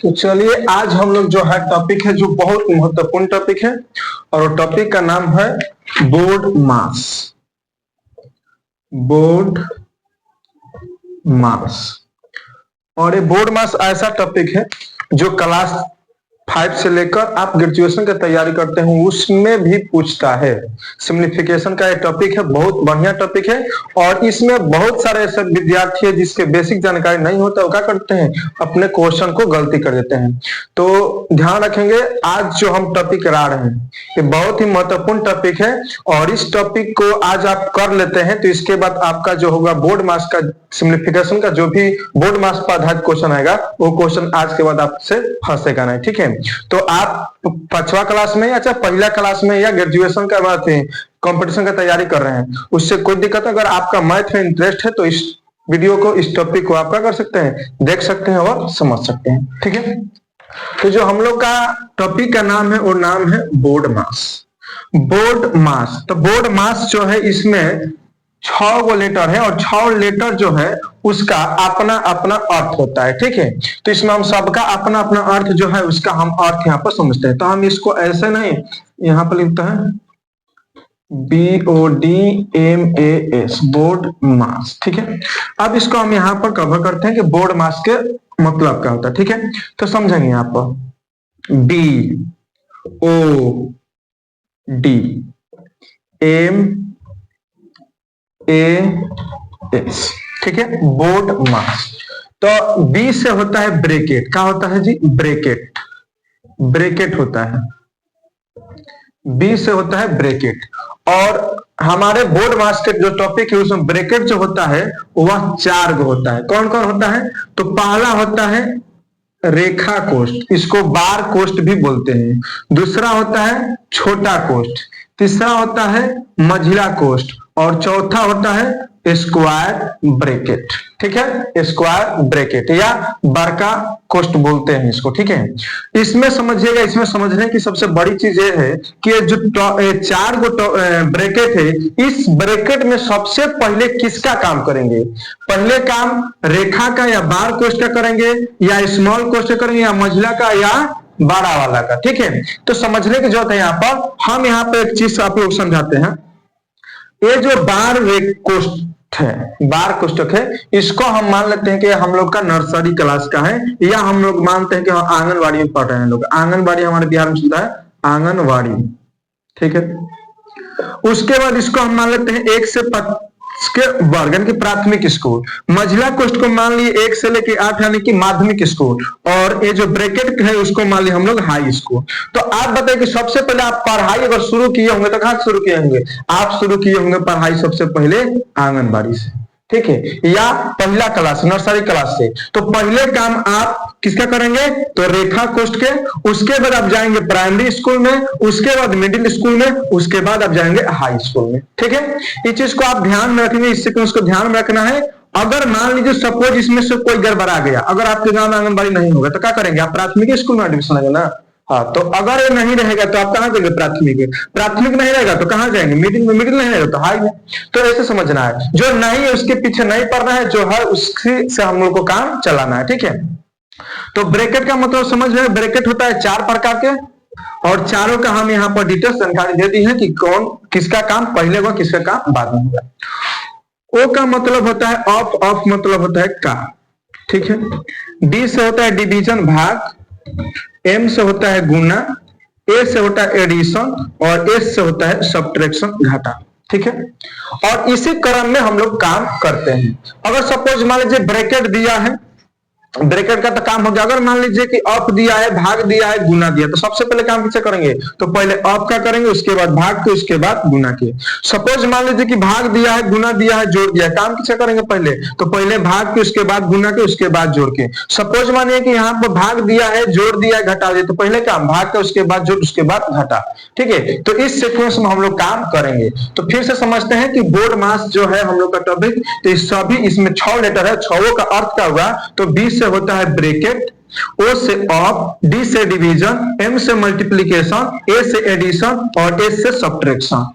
तो चलिए आज हम लोग जो है टॉपिक है जो बहुत महत्वपूर्ण टॉपिक है और टॉपिक का नाम है बोर्ड मास। बोर्ड मास और ये बोर्ड मास ऐसा टॉपिक है जो क्लास 5 से लेकर आप ग्रेजुएशन की तैयारी करते हैं उसमें भी पूछता है। सिम्प्लीफिकेशन का ये टॉपिक है, बहुत बढ़िया टॉपिक है और इसमें बहुत सारे ऐसे विद्यार्थी है जिसके बेसिक जानकारी नहीं होता, वो क्या करते हैं अपने क्वेश्चन को गलती कर देते हैं। तो ध्यान रखेंगे आज जो हम टॉपिक करा रहे हैं ये बहुत ही महत्वपूर्ण टॉपिक है और इस टॉपिक को आज आप कर लेते हैं तो इसके बाद आपका जो होगा बोर्ड मास का सिम्प्लीफिकेशन का जो भी बोर्ड मास पर आधारित क्वेश्चन आएगा वो क्वेश्चन आज के बाद आपसे फंसेगा नहीं। ठीक है, तो आप 5वां क्लास में या चाहे पहला क्लास में या ग्रेजुएशन का बात है कंपटीशन का तैयारी कर रहे हैं उससे कोई दिक्कत है। अगर आपका मैथ में इंटरेस्ट है तो इस वीडियो को इस टॉपिक को आप क्या कर सकते हैं, देख सकते हैं और समझ सकते हैं। ठीक है, तो जो हम लोग का टॉपिक का नाम है वो नाम है बोर्ड मास। बोर्ड मास, तो बोर्ड मास जो है इसमें 6 गो लेटर है और 6 लेटर जो है उसका अपना अपना अर्थ होता है। ठीक है, तो इसमें हम सबका अपना अपना अर्थ जो है उसका हम अर्थ यहाँ पर समझते हैं। तो हम इसको ऐसे नहीं यहाँ पर लिखते हैं BODMAS बोर्ड मास। ठीक है, अब इसको हम यहाँ पर कवर करते हैं कि बोर्ड मास के मतलब क्या होता है। ठीक है, तो समझेंगे यहाँ पर BODMAS। ठीक है, बोर्ड मास। तो B से होता है ब्रैकेट। क्या होता है जी? ब्रैकेट, ब्रैकेट होता है। B से होता है ब्रैकेट और हमारे बोर्ड मास के जो टॉपिक है उसमें ब्रैकेट जो होता है वह 4 गो होता है। कौन कौन होता है? तो पहला होता है रेखा कोष्ठ, इसको बार कोष्ठ भी बोलते हैं। दूसरा होता है छोटा कोष्ठ, तीसरा होता है मझिला कोष्ठ और चौथा होता है स्क्वायर ब्रैकेट। ठीक है, स्क्वायर ब्रैकेट या बड़का कोष्ठ बोलते हैं इसको। ठीक है, इसमें समझिएगा, इसमें समझने की सबसे बड़ी चीज ये है कि जो 4 गो ब्रैकेट है इस ब्रैकेट में सबसे पहले किसका काम करेंगे? पहले काम रेखा का या बार कोष्ठ का करेंगे या स्मॉल कोष्ठ का करेंगे या मझिला का या बड़ा वाला का। ठीक है, तो समझने की जरूरत है। यहाँ पर हम यहाँ पे एक चीज आप लोग समझाते हैं। ये जो बार कोष्ठ है, बार कोष्ठक है, इसको हम मान लेते हैं कि हम लोग का नर्सरी क्लास का है या हम लोग मानते हैं कि हम आंगनवाड़ी में पढ़ रहे हैं। लोग आंगनवाड़ी हमारे बिहार में चलता है आंगनवाड़ी। ठीक है, उसके बाद इसको हम मान लेते हैं 1 से 5 के वर्ग यानी कि प्राथमिक स्कूल। मझिला कोष्ठ को मान लिए 1 से लेके 8 यानी कि माध्यमिक स्कूल और ये जो ब्रैकेट है उसको मान लिए हम लोग हाई स्कूल। तो आप बताइए कि सबसे पहले आप पढ़ाई अगर शुरू किए होंगे तो कहां शुरू किए होंगे? आप शुरू किए होंगे पढ़ाई सबसे पहले आंगनबाड़ी से। ठीक है, या पहला क्लास नर्सरी क्लास से। तो पहले काम आप किसका करेंगे? तो रेखा कोष्ठ के। उसके बाद आप जाएंगे प्राइमरी स्कूल में, उसके बाद मिडिल स्कूल में, उसके बाद आप जाएंगे हाई स्कूल में। ठीक है, इस चीज को आप ध्यान में रखेंगे, इस सीक्वेंस को ध्यान में रखना है। अगर मान लीजिए सपोज इसमें से कोई गड़बड़ा गया, अगर आपके गांव में आंगनबाड़ी नहीं होगा तो क्या करेंगे? आप प्राथमिक स्कूल में एडमिशन लेंगे ना। हाँ, तो अगर ये नहीं रहेगा तो आप कहां जाएंगे? प्राथमिक। प्राथमिक नहीं रहेगा तो कहां जाएंगे? मिडिल में। मिडिल नहीं रहेगा तो हाई में। तो ऐसे समझना है, जो नहीं है उसके पीछे नहीं पड़ना है, जो है उससे से हम लोग को काम चलाना है। ठीक है, तो ब्रैकेट का मतलब समझ रहे हैं। ब्रैकेट होता है 4 प्रकार के और चारों का हम यहाँ पर डिटेल्स जानकारी दे दी है कि कौन किसका काम पहले होगा, किसका काम बाद में होगा। ओ का मतलब होता है ऑफ, ऑफ मतलब होता है का। ठीक है, डी से होता है डिवीजन भाग, एम से होता है गुना, ए से होता है एडिशन और एस से होता है सब्ट्रैक्शन घटा। ठीक है, और इसी क्रम में हम लोग काम करते हैं। अगर सपोज मान लीजिए ब्रैकेट दिया है, ब्रैकेट का तो काम हो गया। अगर मान लीजिए कि अप दिया है, भाग दिया है, गुना दिया, तो सबसे पहले काम किससे करेंगे? तो पहले अप का करेंगे, उसके बाद भाग के, उसके बाद गुना के। सपोज मान लीजिए कि भाग दिया है, गुना दिया है, जोड़ दिया है, काम किससे करेंगे? पहले तो पहले भाग के, उसके बाद गुना के, उसके बाद जोड़ के। सपोज मानिए कि यहाँ पर भाग दिया है, जोड़ दिया है, घटा दिया, तो पहले काम भाग के, उसके बाद जोड़, उसके बाद घटा। ठीक है, तो इस सीक्वेंस में हम लोग काम करेंगे। तो फिर से समझते हैं कि बोर्ड मास जो है हम लोग का टॉपिक, तो सभी इसमें 6 लेटर है, 6 का अर्थ क्या हुआ? तो 20 से होता है ब्रैकेट, ओ से ऑफ, डी से डिवीजन, एम से मल्टीप्लिकेशन, ए से एडिशन और एस से सब्ट्रैक्शन।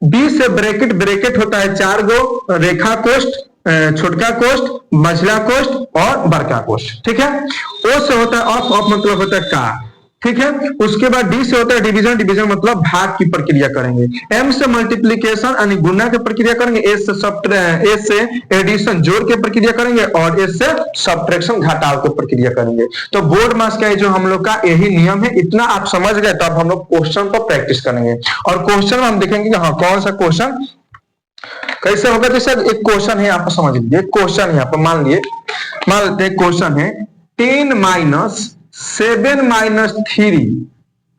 बी से ब्रैकेट, ब्रैकेट होता है 4 गो रेखा कोष्ठ, छोटका कोष्ठ, मझला कोष्ठ और बड़का कोष्ठ। ठीक है, ओ से होता है ऑफ, ऑफ मतलब होता है का। ठीक है, उसके बाद डी से होता है डिवीजन, डिवीजन मतलब भाग की प्रक्रिया करेंगे। एम से मल्टीप्लीकेशन यानी गुणा की प्रक्रिया करेंगे। ए से एडिशन जोड़ के प्रक्रिया करेंगे और एस से सब्ट्रैक्शन घटाव की प्रक्रिया करेंगे। तो बोर्ड मास का जो हम लोग का यही नियम है। इतना आप समझ गए तो अब हम लोग क्वेश्चन पर प्रैक्टिस करेंगे और क्वेश्चन हम देखेंगे कि हाँ कौन सा क्वेश्चन कैसे होगा। जैसे एक क्वेश्चन है, आप समझ लीजिए क्वेश्चन है, यहाँ पर मान लेते हैं क्वेश्चन है 10 माइनस 7 माइनस 3।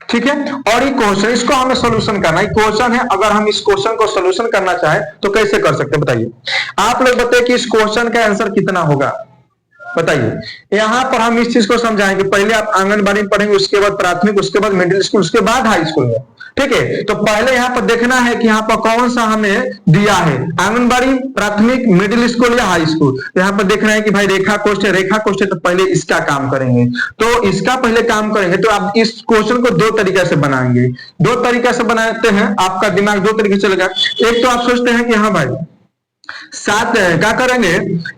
ठीक है, और ये क्वेश्चन इसको हमें सोल्यूशन करना है। क्वेश्चन है, अगर हम इस क्वेश्चन को सोल्यूशन करना चाहे तो कैसे कर सकते हैं बताइए। आप लोग बताइए कि इस क्वेश्चन का आंसर कितना होगा, बताइए। यहां पर हम इस चीज को समझाएंगे, पहले आप आंगनबाड़ी में पढ़ेंगे, उसके बाद प्राथमिक, उसके बाद मिडिल स्कूल, उसके बाद हाई स्कूल में। ठीक है, तो पहले यहाँ पर देखना है कि यहाँ पर कौन सा हमें दिया है, आंगनबाड़ी, प्राथमिक, मिडिल स्कूल या हाई स्कूल। यहाँ पर देखना है कि भाई रेखा कोष्ठ है, रेखा कोष्ठ है तो पहले इसका काम करेंगे। तो इसका पहले काम करेंगे तो आप इस क्वेश्चन को दो तरीके से बनाएंगे। दो तरीका से बनाते हैं, आपका दिमाग दो तरीके से चलेगा। एक तो आप सोचते हैं कि हाँ भाई 7 क्या करेंगे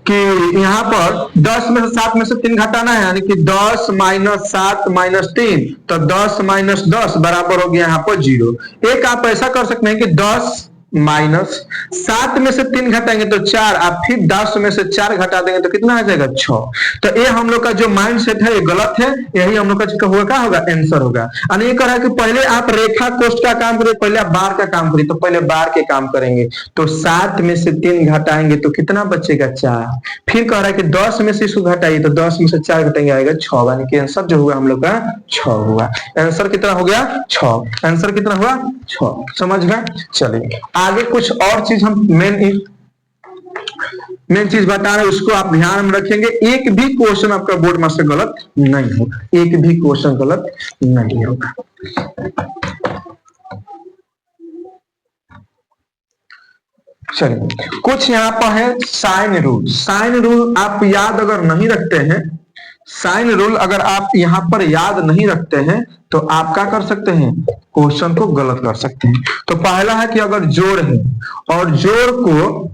कि यहाँ पर 10 में से 7 में से 3 घटाना है, यानी कि 10 माइनस 7 माइनस 3, तो 10 माइनस 10 बराबर हो गया यहाँ पर 0। एक आप ऐसा कर सकते हैं कि 10 माइनस 7 में से 3 घटाएंगे तो 4, आप फिर 10 में से 4 घटा देंगे तो कितना आ जाएगा 6। तो ये हम लोग का जो माइंड सेट है ये गलत है, यही हम लोग का क्या होगा आंसर होगा। यानी ये कह रहा है कि पहले आप रेखा कोष्ठ का काम करिए, पहले आप बार का काम करिए, तो पहले बार के काम करेंगे। तो 7 में से 3 घटाएंगे तो कितना बचेगा 4। फिर कह रहा है कि 10 में से इसको घटाइए तो 10 में से 4 घटाएंगे आएगा 6, यानी कि आंसर जो हुआ हम लोग का 6 हुआ। आंसर कितना हो गया 6। आंसर कितना हुआ 6, समझ गए। चलिए आगे कुछ और चीज हम मेन चीज बता रहे हैं, उसको आप ध्यान में रखेंगे। एक भी क्वेश्चन आपका बोर्ड में से गलत नहीं होगा, एक भी क्वेश्चन गलत नहीं होगा। चलिए कुछ यहाँ पर है साइन रूल। साइन रूल आप याद अगर नहीं रखते हैं, साइन रूल अगर आप यहाँ पर याद नहीं रखते हैं तो आप क्या कर सकते हैं, क्वेश्चन को गलत कर सकते हैं। तो पहला है कि अगर जोड़ है और जोड़ को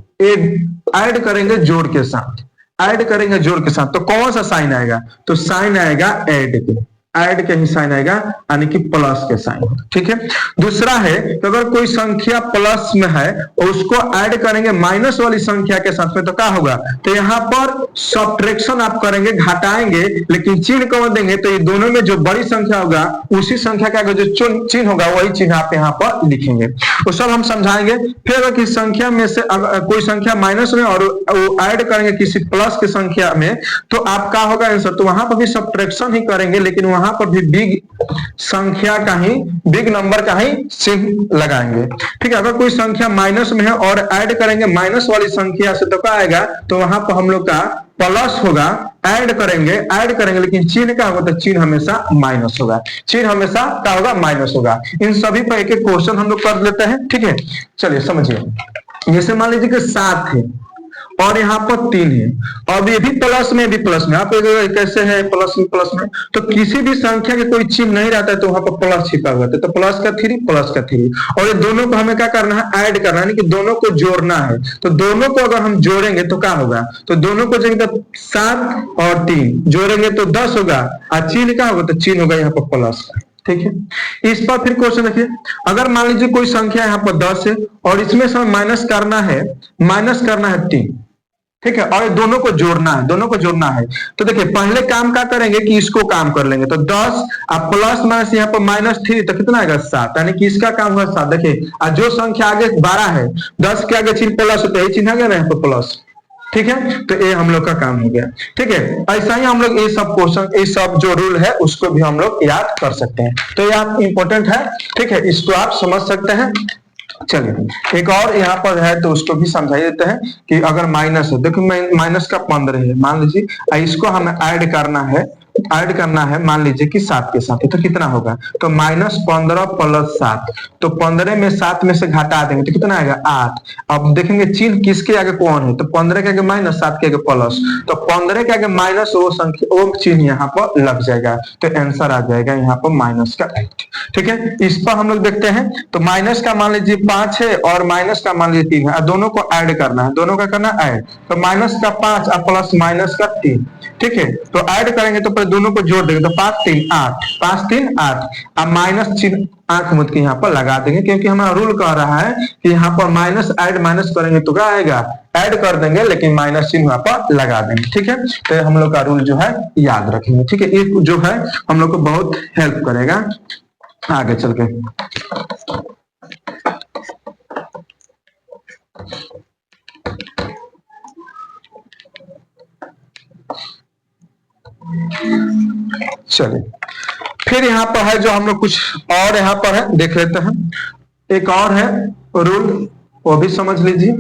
ऐड करेंगे जोड़ के साथ, ऐड करेंगे जोड़ के साथ, तो कौन सा साइन आएगा, तो साइन आएगा ऐड के, ऐड के ही साइन आएगा, यानी कि प्लस के साइन। ठीक है, दूसरा है कि अगर कोई संख्या प्लस में है और उसको ऐड करेंगे माइनस वाली संख्या के साथ में तो क्या होगा, तो यहाँ पर सब्ट्रैक्शन आप करेंगे, घटाएंगे, लेकिन चिन्ह कौन देंगे, तो ये दोनों में जो बड़ी संख्या होगा उसी संख्या का जो चिन्ह होगा वही चिन्ह आप यहाँ पर लिखेंगे। वो सब हम समझाएंगे। फिर अगर किसी संख्या में से कोई संख्या माइनस में और वो ऐड करेंगे किसी प्लस की संख्या में तो आप क्या होगा आंसर, तो वहां पर भी सब्ट्रैक्शन ही करेंगे, लेकिन वहां पर भी बिग संख्या का ही, बिग नंबर का ही चिन्ह लगाएंगे। ठीक है, अगर कोई संख्या माइनस में है और ऐड करेंगे माइनस वाली संख्या से तो क्या आएगा, तो वहां पर हम लोग का प्लस होगा, ऐड करेंगे लेकिन चिन्ह क्या होगा, तो चिन्ह हमेशा माइनस होगा, चिन्ह हमेशा क्या होगा, माइनस होगा। इन सभी पर एक एक क्वेश्चन हम लोग कर लेते हैं। ठीक है, चलिए समझिए। जैसे मान लीजिए कि 7 है और यहाँ पर 3 है, और ये भी प्लस में, भी प्लस में, आप कैसे है प्लस में, तो किसी भी संख्या के कोई चिन्ह नहीं रहता है तो वहां पर प्लस छिपा हुआ है, तो प्लस का 3 प्लस का 3, और ये दोनों को हमें क्या करना है, ऐड करना है, कि दोनों को जोड़ना है। तो दोनों को अगर हम जोड़ेंगे तो क्या होगा, तो दोनों को जोड़ेंगे तो 7 और 3 जोड़ेंगे तो 10 होगा, और चिन्ह क्या होगा, तो चिन्ह होगा यहाँ पर प्लस का। ठीक है, इस पर फिर क्वेश्चन देखिए, अगर मान लीजिए कोई संख्या यहाँ पर 10 है और इसमें से माइनस करना है 3। ठीक है, और ये दोनों को जोड़ना है, दोनों को जोड़ना है। तो देखिए पहले काम क्या करेंगे कि इसको काम कर लेंगे, तो 10 अब प्लस माइनस यहाँ पर -3 तो कितना आएगा 7, यानी कि इसका काम हुआ 7। देखिए जो संख्या आगे 12 है, 10 के आगे चिन्ह प्लस होता है, चिन्ह आ गया ना यहाँ पर प्लस। ठीक है, तो ये हम लोग का काम हो गया। ठीक है, ऐसा ही हम लोग ये सब क्वेश्चन, ये सब जो रूल है उसको भी हम लोग याद कर सकते हैं। तो ये आप इंपॉर्टेंट है। ठीक है, इसको आप समझ सकते हैं। चलिए एक और यहाँ पर है तो उसको भी समझा देते हैं कि अगर माइनस है, देखो माइनस का 15 है मान लीजिए, इसको हमें ऐड करना है ऐड करना है, मान लीजिए कि 7 के साथ, तो कितना होगा, तो -15 + 7, तो 15 में 7 में से घटा देंगे तो कितना आएगा 8। अब देखेंगे चिन्ह किसके आगे कौन है, तो 15 के आगे माइनस, 7 के आगे प्लस, तो 15 के आगे माइनस वो संख्या, वो चिन्ह यहाँ पर लग जाएगा, तो आंसर आ जाएगा यहाँ पर -8। ठीक है, इस पर हम लोग देखते हैं, तो माइनस का मान लीजिए 5 है और माइनस का मान लीजिए 3 है, दोनों को ऐड करना है, दोनों का करना ऐड, तो माइनस का 5 और प्लस माइनस का 3। ठीक है, तो ऐड करेंगे तो पहले दोनों को जोड़ देंगे, तो 5 3 8, 5 3 8, अब माइनस चिन्ह आंख मुद के यहाँ पर लगा देंगे, क्योंकि हमारा रूल कह रहा है कि यहाँ पर माइनस ऐड माइनस करेंगे तो क्या आएगा, ऐड कर देंगे, लेकिन माइनस चिन्ह यहाँ पर लगा देंगे। ठीक है, तो हम लोग का रूल जो है याद रखेंगे। ठीक है, ये जो है हम लोग को बहुत हेल्प करेगा आगे चल के। चलिए, फिर यहाँ पर है जो हम लोग कुछ और यहाँ पर है देख लेते हैं। एक और है रूल, वो भी समझ लीजिए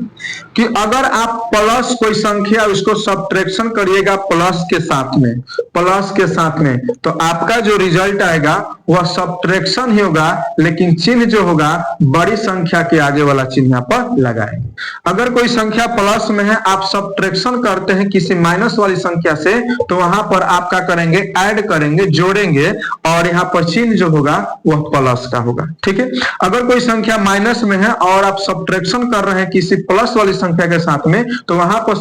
कि अगर आप प्लस कोई संख्या उसको सब्ट्रैक्शन करिएगा प्लस के साथ में, प्लस के साथ में, तो आपका जो रिजल्ट आएगा वह सब्ट्रैक्शन ही होगा, लेकिन चिन्ह जो होगा बड़ी संख्या के आगे वाला चिन्ह यहाँ पर लगाएंगे। अगर कोई संख्या प्लस में है, आप सब्ट्रैक्शन करते हैं किसी माइनस वाली संख्या से, तो वहां पर आप क्या करेंगे, ऐड करेंगे, जोड़ेंगे, और यहाँ पर चिन्ह जो होगा वह प्लस का होगा। ठीक है, अगर कोई संख्या माइनस में है और आप सब्ट्रैक्शन कर रहे हैं किसी प्लस वाली संख्या के साथ में, तो वहां पर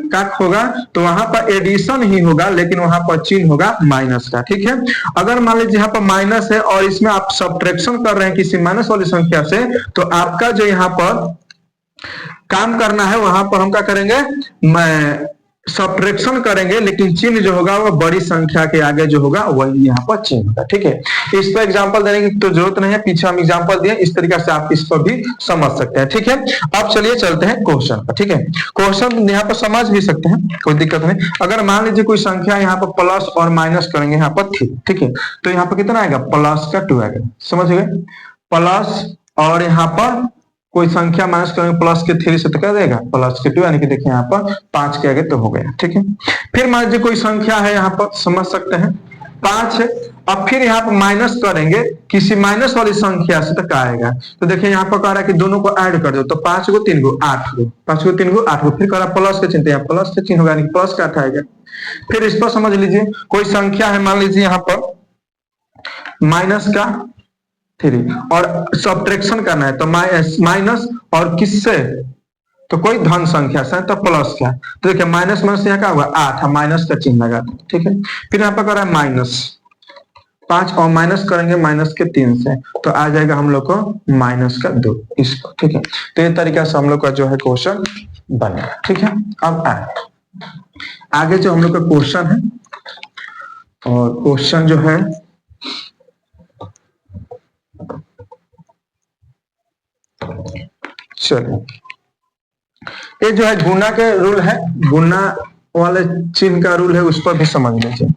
क्या होगा, तो वहां पर एडिशन ही होगा, लेकिन वहां पर चिन्ह होगा माइनस का। ठीक है, अगर मान लीजिए यहाँ पर माइनस है और इसमें आप सब्ट्रैक्शन कर रहे हैं किसी माइनस वाली संख्या से, तो आपका जो यहाँ पर काम करना है वहां पर हम क्या करेंगे, सब्ट्रैक्शन करेंगे, लेकिन चिन्ह जो होगा वो बड़ी संख्या के आगे जो होगा वही यहाँ पर चिन्ह होगा। ठीक है, इस पर एग्जांपल देने की तो जरूरत नहीं है, पीछे हम एग्जांपल दिए, इस तरीके से आप इस पर भी समझ सकते हैं। ठीक है, अब चलिए चलते हैं क्वेश्चन पर। ठीक है, क्वेश्चन यहाँ पर समझ भी सकते हैं, कोई दिक्कत नहीं। अगर मान लीजिए कोई संख्या यहाँ पर प्लस और माइनस करेंगे यहाँ पर 3, ठीक है, तो यहाँ पर कितना आएगा, प्लस का 2 आएगा, समझ गए, प्लस, और यहाँ पर कोई संख्या माइनस करेंगे प्लस के 3 से, तो क्या देगा, प्लस के 2, यानी कि देखिए यहाँ पर 5 के आगे तो हो गया। ठीक है, फिर मान लीजिए कोई संख्या है यहाँ पर, समझ सकते हैं 5 है, अब फिर यहाँ पर माइनस करेंगे किसी माइनस वाली संख्या से, तो क्या आएगा, तो देखिए यहाँ पर कह रहा है कि दोनों को ऐड कर दो, तो 5 को 3 को 8 को, 5 को 3 को 8 को, फिर कह रहा प्लस के चिन्ह, यहाँ प्लस के चिन्ह होगा, यानी प्लस का आएगा। फिर इस पर समझ लीजिए कोई संख्या है, मान लीजिए यहाँ पर माइनस का 3 और सब्ट्रैक्शन करना है, तो माइनस और किससे, तो कोई धन संख्या से, तो प्लस क्या, तो देखिए माइनस माइनस यहाँ क्या होगा 8, हम माइनस का चिन्ह लगा दें। ठीक है, फिर यहाँ पर कर रहा है -5 और माइनस करेंगे माइनस के 3 से, तो आ जाएगा हम लोग को -2 इस पर। ठीक है, तो ये तरीका से हम लोग का जो है क्वेश्चन बनेगा। ठीक है, अब आगे जो हम लोग का क्वेश्चन है, और क्वेश्चन जो है चलिए, ये जो है गुना के रूल है, गुना वाले चिन्ह का रूल है, उस पर भी समझ लीजिए।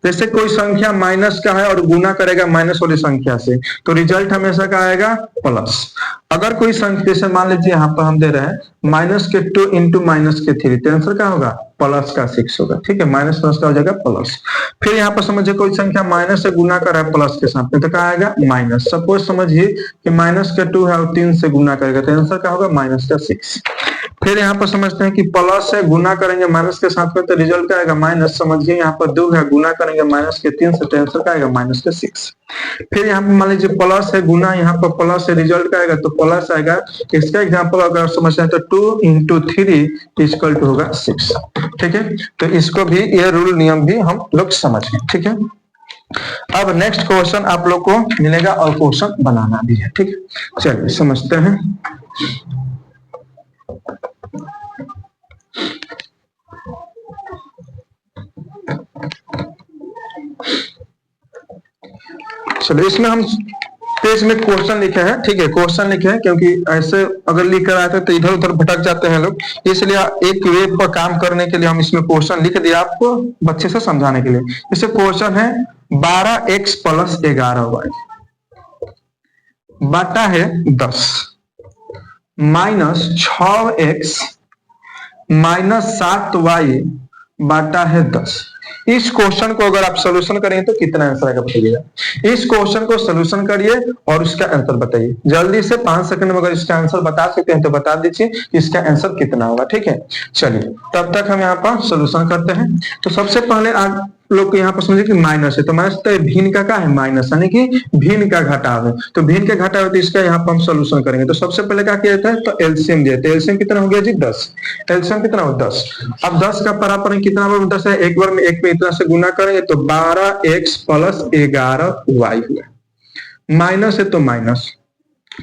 जैसे कोई संख्या माइनस का है और गुना करेगा माइनस वाली संख्या से, तो रिजल्ट हमेशा का आएगा प्लस। अगर कोई संख्या, जैसे मान लीजिए यहाँ पर हम दे रहे हैं -2 इंटू -3, तो आंसर क्या होगा, प्लस का 6 होगा। ठीक है, माइनस प्लस का हो जाएगा प्लस। फिर यहाँ पर समझिए कोई संख्या माइनस से गुना कर रहा है प्लस के साथ में, तो क्या आएगा माइनस। सपोज समझिए कि -2 है और 3 से गुना करेगा, तो आंसर क्या होगा -6। फिर यहाँ पर समझते हैं कि प्लस से गुना करेंगे माइनस के साथ में, तो रिजल्ट क्या आएगा माइनस। समझिए यहाँ पर 2 है, गुना करेंगे -3 से, तो आंसर क्या आएगा -6। फिर यहाँ पर मान लीजिए प्लस है, गुना यहाँ पर प्लस से, रिजल्ट क्या आएगा, तो प्लस आएगा। इसका एग्जांपल अगर समझते हैं तो 2 इंटू 3 इक्वल टू होगा 6। ठीक है, तो इसको भी, ये रूल नियम भी हम लोग समझ गए। ठीक है, अब नेक्स्ट क्वेश्चन आप लोग को मिलेगा और क्वेश्चन बनाना भी है। ठीक है, चलिए समझते हैं। चलिए, इसमें हम पेज में क्वेश्चन लिखे हैं। ठीक है, क्वेश्चन लिखे हैं, क्योंकि ऐसे अगर लिख कर आते तो इधर उधर भटक जाते हैं लोग, इसलिए एक वे पर काम करने के लिए हम इसमें क्वेश्चन लिख दिया आपको बच्चे से समझाने के लिए। जैसे क्वेश्चन है 12x + 11y बटा है 10 -6x - 7y बटा है 10। इस क्वेश्चन को अगर आप सोल्यूशन करेंगे तो कितना आंसर आएगा बताइएगा। इस क्वेश्चन को सोल्यूशन करिए और उसका आंसर बताइए जल्दी से। 5 सेकंड में अगर इसका आंसर बता सकते हैं तो बता दीजिए इसका आंसर कितना होगा। ठीक है, चलिए तब तक हम यहाँ पर सोल्यूशन करते हैं। तो सबसे पहले आप लोग को यहाँ पर समझिए कि माइनस है, तो माइनस तो भिन्न का क्या है, माइनस, यानी कि भिन्न का घटाव है। तो भिन्न का घटाव है तो इसका यहाँ पर हम सोल्यूशन करेंगे। तो सबसे पहले क्या किया जाता है, तो एलसीएम दिया। तो एलसीएम कितना हो गया जी, 10। एलसीएम कितना हो, 10। अब 10 का परापरण कितना बार 10 है, एक बार में एक पे इतना से गुना करेंगे तो 12x प्लस 11y हुआ। माइनस है तो माइनस,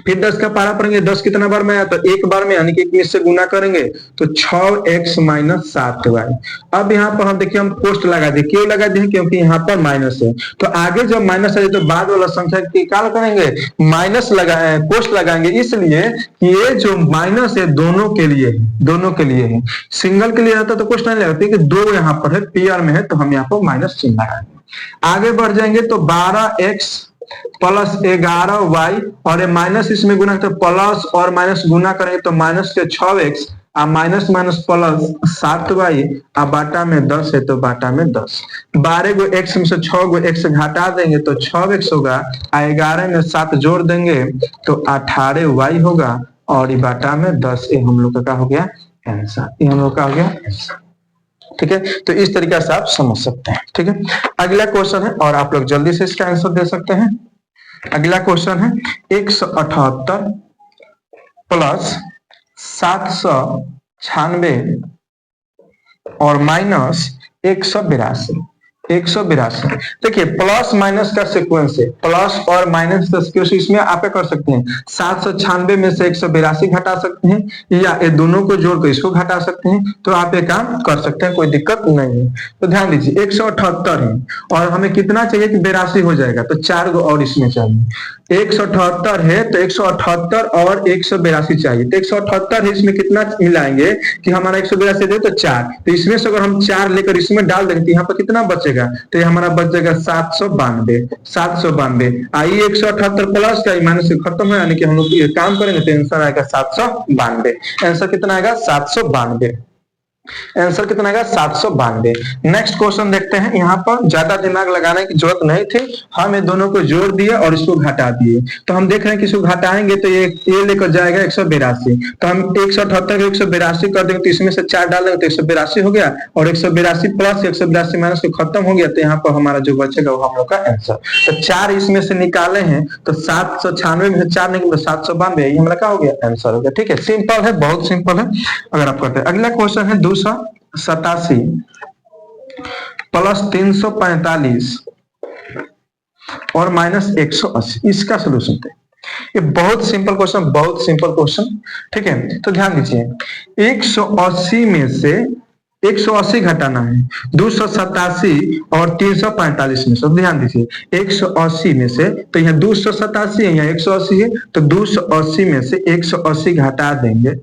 फिर 10 का पारा पढ़ेंगे, 10 कितना बार में आया, तो एक बार में, यानी कि 21 से गुना करेंगे तो 6x माइनस 7y। अब यहाँ पर हम देखिए हम कोष्ट लगा दिए, क्यों लगा दिए, क्योंकि यहाँ पर माइनस है। तो आगे जब माइनस है तो बाद वाला संख्या निकाल करेंगे, माइनस लगाए, कोष्ट लगाएंगे, इसलिए कि ये जो माइनस है दोनों के लिए है, दोनों के लिए है। सिंगल के लिए रहता तो कोष्ट नहीं लगाते, कि दो यहाँ पर है, पेयर में है, तो हम यहाँ पर माइनस चिन्ह लगाएंगे। आगे बढ़ जाएंगे तो 12x प्लस 11y और माइनस इसमें गुना, तो प्लस और माइनस गुना करेंगे तो माइनस के 6x minus minus plus 7y बाटा में 10 है तो बाटा में 10। 12 गो x में से 6 गो x घटा देंगे तो 6x होगा, 11 में 7 जोड़ देंगे तो 18y होगा और बाटा में 10। ये हम लोग का क्या हो गया आंसर, ये हम लोग का हो गया आंसर। ठीक है, तो इस तरीके से आप समझ सकते हैं। ठीक है, अगला क्वेश्चन है और आप लोग जल्दी से इसका आंसर दे सकते हैं। अगला क्वेश्चन है 178 प्लस 796 और माइनस 182। 182 देखिए प्लस माइनस का सीक्वेंस है, प्लस और माइनस का सीक्वेंस, इसमें आप कर सकते हैं 796 में से 182 घटा सकते हैं, या ये दोनों को जोड़कर इसको घटा सकते हैं। तो आप ये काम कर सकते हैं, कोई दिक्कत नहीं है। तो ध्यान दीजिए 178 है और हमें कितना चाहिए कि 82 हो जाएगा, तो 4 गो और इसमें चाहिए। 178 है तो 178 और 182 चाहिए, तो 178 है, इसमें कितना मिलाएंगे कि हमारा 182 दे तो 4, तो इसमें से अगर हम 4 लेकर इसमें डाल देंगे तो यहाँ पर कितना बचेगा, तो ये हमारा बच जाएगा 792। 792 आइए 178 प्लस का माइनस खत्म है, यानी कि हम लोग ये काम करेंगे तो आंसर आएगा 792। आंसर कितना आएगा 792। आंसर कितना आएगा 792। नेक्स्ट क्वेश्चन देखते हैं। यहाँ पर ज्यादा दिमाग लगाने की जरूरत नहीं थी, हम ये दोनों को जोड़ दिए और इसको घटा दिए। तो हम देख रहे हैं कि इसको घटाएंगे तो ये लेकर जाएगा 182, तो हम 178 को 182 कर देंगे तो इसमें से 4 डाल देंगे तो 182 हो गया, और 182 प्लस 182 माइनस को खत्म हो गया, तो यहाँ पर हमारा जो बचेगा वो हम लोग का आंसर। तो 4 इसमें से निकाले हैं तो 796 में से 4 निकले तो 792, ये हमारा क्या हो गया आंसर हो गया। ठीक है, सिंपल है, बहुत सिंपल है अगर आप करते हैं। अगला क्वेश्चन है 287 प्लस 345 और माइनस 180, इसका सोल्यूशन थे। ये बहुत सिंपल क्वेश्चन, बहुत सिंपल क्वेश्चन। ठीक है, तो ध्यान दीजिए 180 में से 180 घटाना है 287 और 345 में से। ध्यान दीजिए 180 में से, तो यहाँ 287 है, यहाँ 180 है, तो 280 में से 180 घटा देंगे,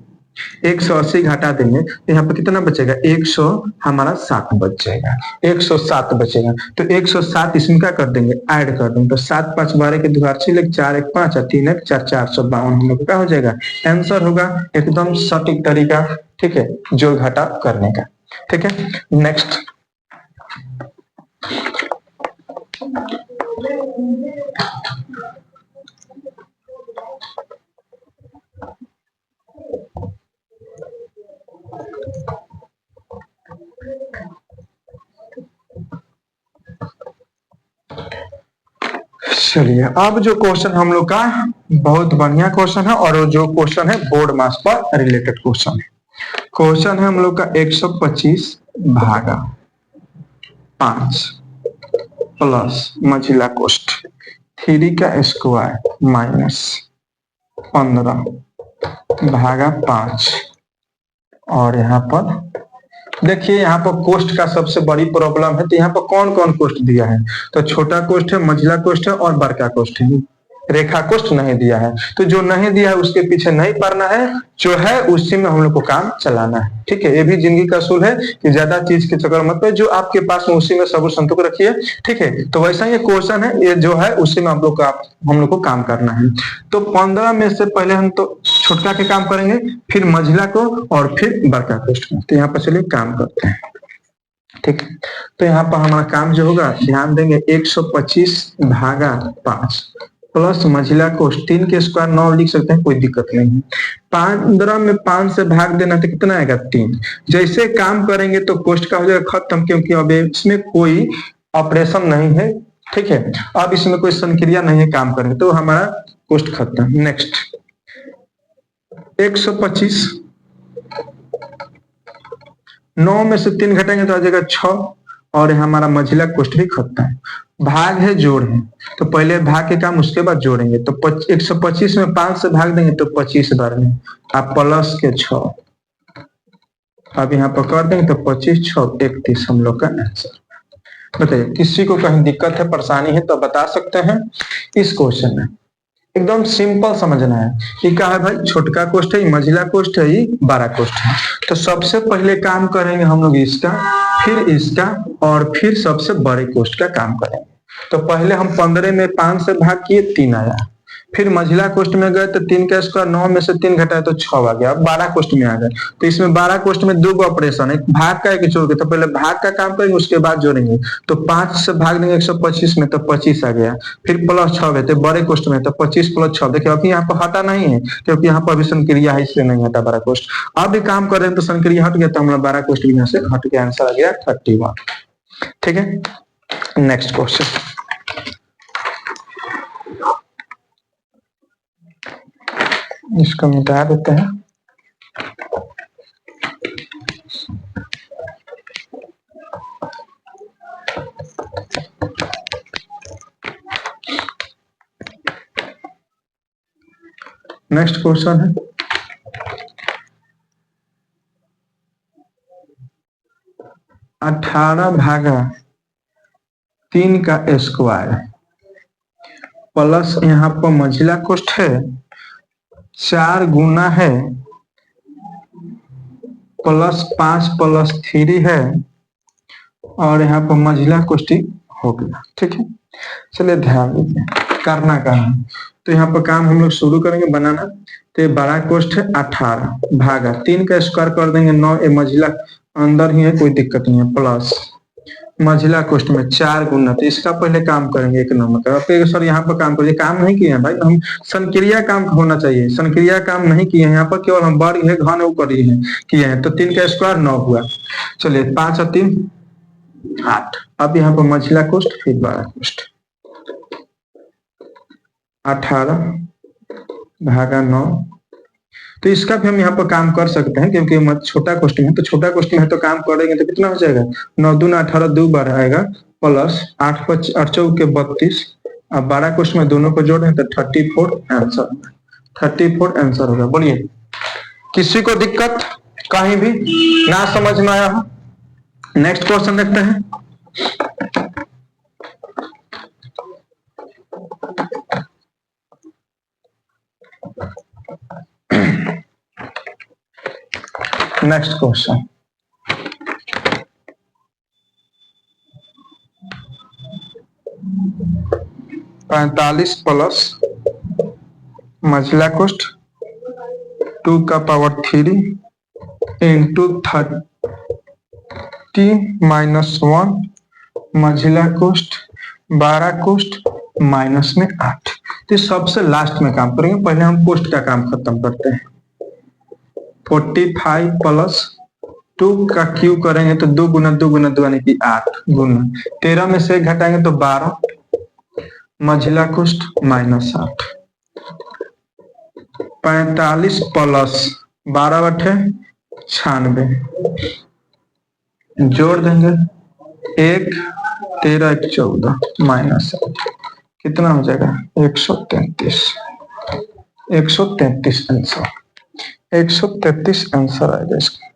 180 घटा देंगे तो यहाँ पर कितना बचेगा, 100 हमारा 7 बच जाएगा, 107 बचेगा। तो 107 इसमें क्या कर देंगे, ऐड कर देंगे, तो 7 5 12 के 2 4 1 4 1 5 3 1 4 452 हम लोग क्या हो जाएगा आंसर होगा। एकदम सटीक तरीका, ठीक है, जोड़ घटा करने का। ठीक है, नेक्स्ट चलिए, अब जो क्वेश्चन हम लोग का बहुत बढ़िया क्वेश्चन है और जो क्वेश्चन है बोर्ड मास पर रिलेटेड क्वेश्चन है। क्वेश्चन है हम लोग का 125 भागा 5 प्लस मझिला कोष्ठ 3 का स्क्वायर माइनस 15 भागा 5। और यहाँ पर देखिए, यहाँ पर कोष्ठ का सबसे बड़ी प्रॉब्लम है। तो यहाँ पर कौन कौन कोष्ठ दिया है, तो छोटा कोष्ठ है, मझिला कोष्ठ है और बड़का कोष्ठ है, रेखा कोष्ठ नहीं दिया है। तो जो नहीं दिया है उसके पीछे नहीं पड़ना है, जो है उसी में हम लोग को काम चलाना है। ठीक है, ये भी जिंदगी का असूल है कि ज्यादा चीज के चक्कर मत पे, जो आपके पास में उसी में सब्र संतोष रखिए। ठीक है, तो वैसा ये क्वेश्चन है, ये जो है उसी में हम लोग को काम करना है। तो 15 में से पहले हम तो छोटका के काम करेंगे, फिर मझिला को और फिर बड़का कोष्ठ को। तो यहाँ पर चलिए काम करते हैं। ठीक है। तो यहाँ पर हमारा काम जो होगा, ध्यान देंगे 125 भागा 5 प्लस मझिला कोष्ठ 3 के स्क्वायर 9 लिख सकते हैं, कोई दिक्कत नहीं है। 15 में 5 से भाग देना तो कितना आएगा 3। जैसे काम करेंगे तो कोष्ठ का हो जाएगा खत्म, क्योंकि अब इसमें कोई ऑपरेशन नहीं है। ठीक है, अब इसमें कोई संक्रिया नहीं है, काम करेंगे तो हमारा कोष्ठ खत्म। नेक्स्ट 125, 9 में से 3 घटाएंगे तो आ जाएगा 6, और हमारा मझिला कोष्ठ भी खत्म है। भाग है जोड़ है, तो पहले भाग के काम उसके बाद जोड़ेंगे। तो 125 में 5 से भाग देंगे तो 25 बार में आप प्लस के 6, अब यहाँ पर कर देंगे तो 25 6 31 हम लोग का आंसर। बताइए किसी को कहीं दिक्कत है, परेशानी है तो बता सकते हैं। इस क्वेश्चन में एकदम सिंपल समझना है। ये क्या है भाई, छोटका कोष्ठ है, मझिला कोष्ठ है, ये बड़ा कोष्ठ है। तो सबसे पहले काम करेंगे हम लोग इसका, फिर इसका, और फिर सबसे बड़े कोष्ठ का काम करेंगे। तो पहले हम 15 में 5 से भाग किए 3 आया, फिर मझिला कोष्ठ में गए तो 3 का स्क्वायर 9 में से 3 घटाए तो 6 आ गया। अब 12 कोष्ठ में आ गए, तो इसमें 12 कोष्ठ में 2 ऑपरेशन है, भाग का एक जोड़ के। तो पहले भाग का काम करेंगे उसके बाद जोड़ेंगे। तो 5 से भाग देंगे 125 में तो 25 आ गया, फिर प्लस 6 गए तो बड़े कोष्ठ में तो 25 प्लस 6। देखिए अभी यहाँ पर हटा नहीं है, क्योंकि यहाँ पर अभी संक्रिया है इसलिए नहीं हटा बड़ा कोष्ठ। अब भी काम कर रहे हैं तो संक्रिया हट गया, तो हमारा 12 कोष्ठ यहाँ से हट के आंसर आ गया 31। ठीक है, नेक्स्ट क्वेश्चन। इसको मिटा देते हैं। नेक्स्ट क्वेश्चन है 18 भागा 3 का स्क्वायर प्लस यहाँ पर मझिला कोष्ठ है 4 गुना है प्लस 5 प्लस 3 है, और यहाँ पर मझिला कोष्ठ हो गया। ठीक है, चलिए ध्यान दीजिए करना क्या है। तो यहाँ पर काम हम लोग शुरू करेंगे बनाना। तो ये बड़ा कोष्ठ है 18 भागा 3 का स्क्वायर कर देंगे 9, ये मझिला अंदर ही है कोई दिक्कत नहीं है, प्लस मझिला कोष्ठ में 4 गुना, तो इसका पहले काम करेंगे 1 नंबर का। फिर सर यहाँ पर काम करिए, काम नहीं किए हैं भाई हम, संक्रिया काम होना चाहिए, संक्रिया काम नहीं किए हैं यहाँ पर, केवल हम वर्ग है घन ऊपर ही है किए हैं। तो 3 का स्क्वायर 9 हुआ, चलिए 5 और 3 8। अब यहाँ पर मझिला कोष्ठ फिर बड़ा कोष्ठ 18 भागा 9, तो इसका भी हम यहाँ पर काम कर सकते हैं, क्योंकि छोटा कोष्ठ में, तो छोटा कोष्ठ में तो काम करेंगे तो कितना हो जाएगा 9 दूना 18, 2 बार आएगा, प्लस 8 8 चौक के 32। अब 12 कोष्ठ में दोनों को जोड़ें तो 34 आंसर, 34 आंसर होगा। बोलिए किसी को दिक्कत कहीं भी ना समझ में आया हो? नेक्स्ट क्वेश्चन देखते हैं। नेक्स्ट क्वेश्चन 45 प्लस मझिला कोष्ठ 2 का पावर 3 इंटू 30 माइनस 1 मझिला कोष्ठ 12 कोष्ठ माइनस में 8। तो सबसे लास्ट में काम करेंगे, पहले हम कोष्ठ का काम खत्म करते हैं। 45 प्लस 2 का क्यू करेंगे तो 2 गुना 2 गुना 2 यानी कि 8 गुना 13 में से घटाएंगे तो 12 मझिला कोष्ठ माइनस 8। 45 प्लस 12 बटे 96 जोड़ देंगे 1 13 1 14 माइनस 8 कितना हो जाएगा 133। 133 आंसर, 133 आंसर आएगा इसका,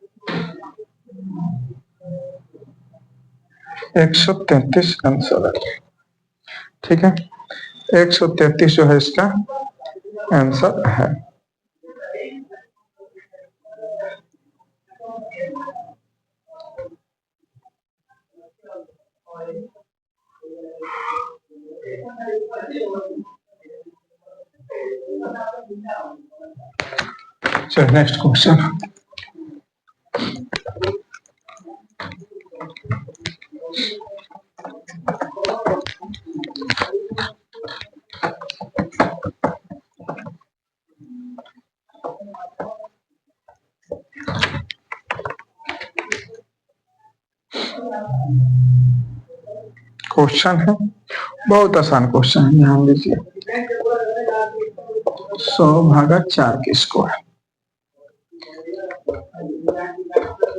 133 आंसर आएगा। ठीक है, 133 जो है इसका आंसर है। चलो नेक्स्ट क्वेश्चन क्वेश्चन है, बहुत आसान क्वेश्चन है, ध्यान दीजिए। 100/4 की स्क्वायर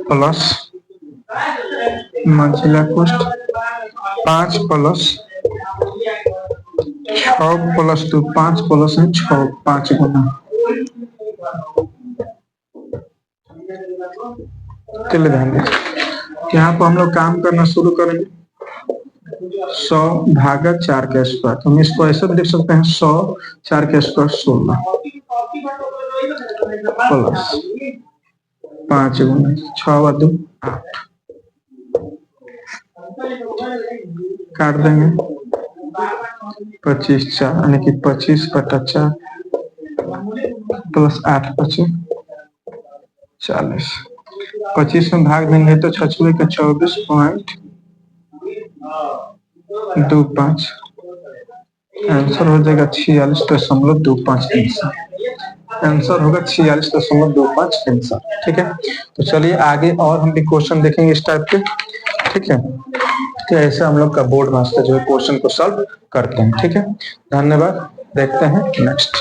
प्लस मंजिला कोष्ठ 5 प्लस 6 प्लस 2 5 प्लस 6 5 गुना। चलिए ध्यान दीजिए, यहाँ पर हम लोग काम करना शुरू करेंगे। 100/4 का स्क्वायर, तो हम इसको ऐसे भी लिख सकते हैं 100/4 का स्क्वायर 16 प्लस 5 गुना 6 व 2 8, काट देंगे 25 4 यानी कि 25/4 प्लस 8 25 40। 25 में भाग देंगे तो 6 के 24.25, आंसर हो जाएगा 46.25 आंसर होगा 46.25 आंसर। ठीक है, तो चलिए आगे और हम भी क्वेश्चन देखेंगे इस टाइप के। ठीक है, तो ऐसे हम लोग का बोर्ड मास्टर जो है क्वेश्चन को सॉल्व करते हैं। ठीक है, धन्यवाद, देखते हैं नेक्स्ट।